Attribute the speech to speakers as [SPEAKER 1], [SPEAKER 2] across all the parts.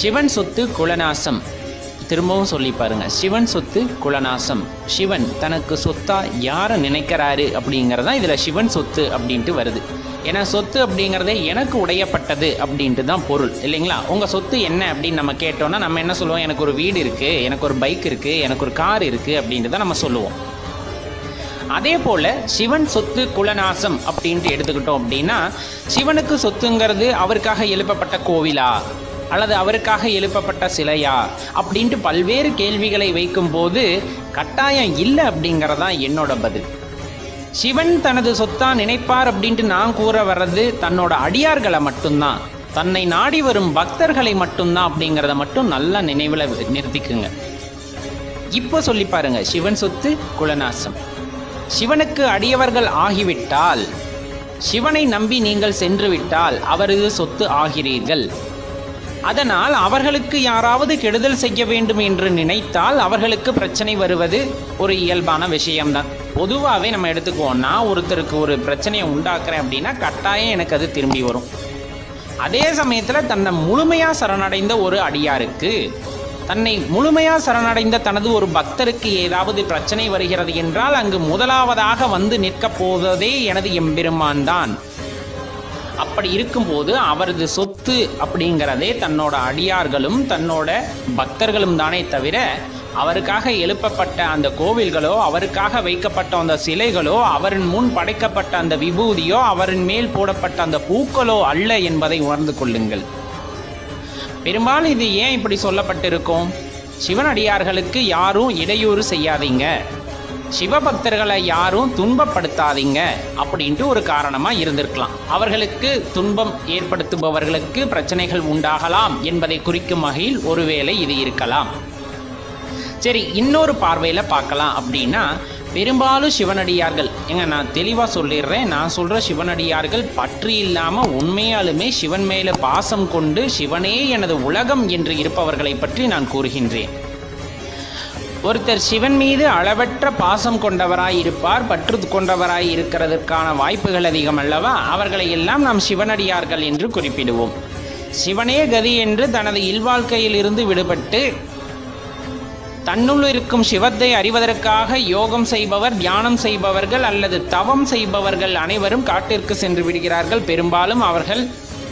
[SPEAKER 1] சிவன் சொத்து குலநாசம். திரும்பவும் சொல்லி பாருங்க, சிவன் சொத்து குலநாசம். சிவன் தனக்கு சொத்தா யாரை நினைக்கிறாரு அப்படிங்கிறதான் இதில் சிவன் சொத்து அப்படின்ட்டு வருது. ஏன்னா சொத்து அப்படிங்கிறதே எனக்கு உடையப்பட்டது அப்படின்ட்டு தான் பொருள் இல்லைங்களா. உங்கள் சொத்து என்ன அப்படின்னு நம்ம கேட்டோன்னா நம்ம என்ன சொல்லுவோம், எனக்கு ஒரு வீடு இருக்குது, எனக்கு ஒரு பைக் இருக்குது, எனக்கு ஒரு கார் இருக்குது அப்படின்ட்டு தான் நம்ம சொல்லுவோம். அதே போல் சிவன் சொத்து குலநாசம் அப்படின்ட்டு எடுத்துக்கிட்டோம் அப்படின்னா, சிவனுக்கு சொத்துங்கிறது அவருக்காக எழுப்பப்பட்ட கோவிலா அல்லது அவருக்காக எழுப்பப்பட்ட சிலையா அப்படின்ட்டு பல்வேறு கேள்விகளை வைக்கும்போது கட்டாயம் இல்லை அப்படிங்கிறதான் என்னோட பதில். சிவன் தனது சொத்தா நினைப்பார் அப்படின்ட்டு நான் கூற வர்றது தன்னோட அடியார்களை மட்டும்தான், தன்னை நாடி வரும் பக்தர்களை மட்டும்தான் அப்படிங்கிறத மட்டும் நல்லா நினைவில் நிறுத்திக்குங்க. இப்போ சொல்லி பாருங்க, சிவன் சொத்து குலநாசம். சிவனுக்கு அடியவர்கள் ஆகிவிட்டால், சிவனை நம்பி நீங்கள் சென்று விட்டால் அவரது சொத்து ஆகிறீர்கள். அதனால் அவர்களுக்கு யாராவது கெடுதல் செய்ய வேண்டும் என்று நினைத்தால் அவர்களுக்கு பிரச்சனை வருவது ஒரு இயல்பான விஷயம்தான். பொதுவாகவே நம்ம எடுத்துக்குவோம்னா, ஒருத்தருக்கு ஒரு பிரச்சனையை உண்டாக்குறேன் அப்படின்னா கட்டாயம் எனக்கு அது திரும்பி வரும். அதே சமயத்தில் தன்னை முழுமையாக சரணடைந்த ஒரு அடியாருக்கு, தன்னை முழுமையாக சரணடைந்த தனது ஒரு பக்தருக்கு ஏதாவது பிரச்சனை வருகிறது என்றால் அங்கு முதலாவதாக வந்து நிற்கப் போவதே எனது எம்பெருமான் தான். அப்படி இருக்கும்போது அவரது சொத்து அப்படிங்கிறதே தன்னோட அடியார்களும் தன்னோட பக்தர்களும் தானே தவிர, அவருக்காக எழுப்பப்பட்ட அந்த கோவில்களோ, அவருக்காக வைக்கப்பட்ட அந்த சிலைகளோ, அவரின் முன் படைக்கப்பட்ட அந்த விபூதியோ, அவரின் மேல் போடப்பட்ட அந்த பூக்களோ அல்ல என்பதை உணர்ந்து கொள்ளுங்கள். பெரும்பாலும் இது ஏன் இப்படி சொல்லப்பட்டிருக்கும், சிவனடியார்களுக்கு யாரும் இடையூறு செய்யாதீங்க, சிவபக்தர்களை யாரும் துன்பப்படுத்தாதீங்க அப்படின்ட்டு ஒரு காரணமாக இருந்திருக்கலாம். அவர்களுக்கு துன்பம் ஏற்படுத்துபவர்களுக்கு பிரச்சனைகள் உண்டாகலாம் என்பதை குறிக்கும் வகையில் ஒருவேளை இது இருக்கலாம். சரி, இன்னொரு பார்வையில் பார்க்கலாம் அப்படின்னா, பெரும்பாலும் சிவனடியார்கள், நான் தெளிவாக சொல்லிடுறேன், நான் சொல்கிற சிவனடியார்கள் பற்று இல்லாமல் உண்மையாலுமே சிவன் மேலே பாசம் கொண்டு சிவனே எனது உலகம் என்று இருப்பவர்களை பற்றி நான் கூறுகின்றேன். ஒருத்தர் சிவன் மீது அளவற்ற பாசம் கொண்டவராய் இருப்பார், பற்று கொண்டவராய் இருக்கிறதுக்கான வாய்ப்புகள் அதிகம் அல்லவா. அவர்களை எல்லாம் நாம் சிவனடியார்கள் என்று குறிப்பிடுவோம். சிவனே கதி என்று தனது இல்வாழ்க்கையில் இருந்து விடுபட்டு தன்னுள் இருக்கும் சிவத்தை அறிவதற்காக யோகம் செய்பவர், தியானம் செய்பவர்கள் அல்லது தவம் செய்பவர்கள் அனைவரும் காட்டிற்கு சென்று விடுகிறார்கள். பெரும்பாலும் அவர்கள்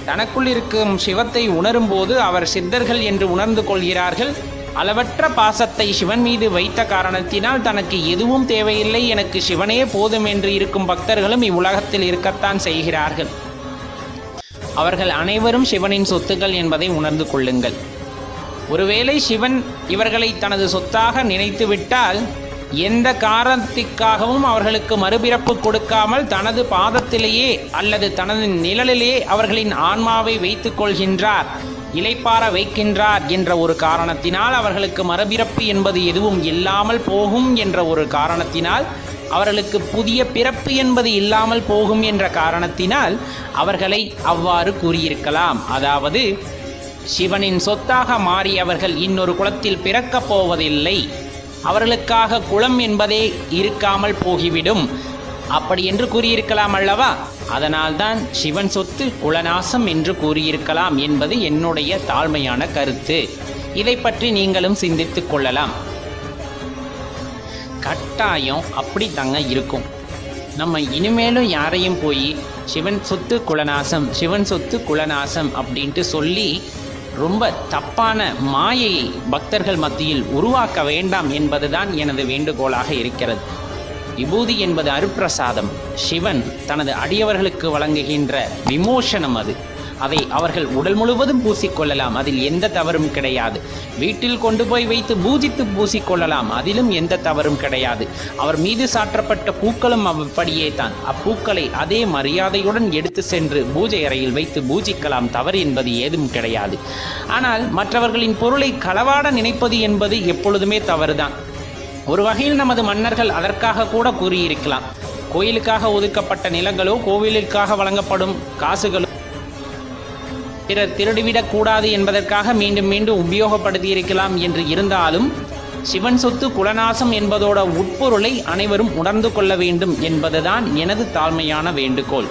[SPEAKER 1] தனக்குள் இருக்கும் சிவத்தை உணரும் போது அவர் சித்தர்கள் என்று உணர்ந்து கொள்கிறார்கள். அளவற்ற பாசத்தை சிவன் மீது வைத்த காரணத்தினால் தனக்கு எதுவும் தேவையில்லை, எனக்கு சிவனே போதும் என்று இருக்கும் பக்தர்களும் இவ்வுலகத்தில் இருக்கத்தான் செய்கிறார்கள். அவர்கள் அனைவரும் சிவனின் சொத்துக்கள் என்பதை உணர்ந்து கொள்ளுங்கள். ஒருவேளை சிவன் இவர்களை தனது சொத்தாக நினைத்து விட்டால் எந்த காரணத்திற்காகவும் அவர்களுக்கு மறுபிறப்பு கொடுக்காமல் தனது பாதத்திலேயே அல்லது தனது நிழலிலே அவர்களின் ஆன்மாவை வைத்துக் கொள்கின்றார், இளைப்பாற வைக்கின்றார் என்ற ஒரு காரணத்தினால், அவர்களுக்கு மறுபிறப்பு என்பது எதுவும் இல்லாமல் போகும் என்ற ஒரு காரணத்தினால், அவர்களுக்கு புதிய பிறப்பு என்பது இல்லாமல் போகும் என்ற காரணத்தினால் அவர்களை அவ்வாறு கூறியிருக்கலாம். அதாவது சிவனின் சொத்தாக மாறியவர்கள் இன்னொரு குலத்தில் பிறக்கப் போவதில்லை, அவர்களுக்காக குலம் என்பதே இருக்காமல் போகிவிடும் அப்படி என்று கூறியிருக்கலாம் அல்லவா. அதனால்தான் சிவன் சொத்து குலநாசம் என்று கூறியிருக்கலாம் என்பது என்னுடைய தாழ்மையான கருத்து. இதை பற்றி நீங்களும் சிந்தித்து கொள்ளலாம். கட்டாயம் அப்படி தாங்க இருக்கும். நம்ம இனிமேலும் யாரையும் போய் சிவன் சொத்து குலநாசம், சிவன் சொத்து குலநாசம் அப்படின்ட்டு சொல்லி ரொம்ப தப்பான மாயையை பக்தர்கள் மத்தியில் உருவாக்க வேண்டாம் என்பதுதான் எனது வேண்டுகோளாக இருக்கிறது. விபூதி என்பது அருப்பிரசாதம், சிவன் தனது அடியவர்களுக்கு வழங்குகின்ற விமோசனம் அது. அதை அவர்கள் உடல் முழுவதும் பூசிக்கொள்ளலாம், அதில் எந்த தவறும் கிடையாது. வீட்டில் கொண்டு போய் வைத்து பூஜித்து பூசிக்கொள்ளலாம், அதிலும் எந்த தவறும் கிடையாது. அவர் மீது சாற்றப்பட்ட பூக்களும் அப்படியே தான். அப்பூக்களை அதே மரியாதையுடன் எடுத்து சென்று பூஜை அறையில் வைத்து பூஜிக்கலாம், தவறு என்பது ஏதும் கிடையாது. ஆனால் மற்றவர்களின் பொருளை களவாட நினைப்பது என்பது எப்பொழுதுமே தவறுதான். ஒரு வகையில் நமது மன்னர்கள் அதற்காக கூட கூறியிருக்கலாம், கோயிலுக்காக ஒதுக்கப்பட்ட நிலங்களோ கோவிலுக்காக வழங்கப்படும் காசுகளோ பிறர் திருடிவிடக் கூடாது என்பதற்காக மீண்டும் மீண்டும் உபயோகப்படுத்தியிருக்கலாம் என்று இருந்தாலும், சிவன் சொத்து குலநாசம் என்பதோட உட்பொருளை அனைவரும் உணர்ந்து கொள்ள வேண்டும் என்பதுதான் எனது தாழ்மையான வேண்டுகோள்.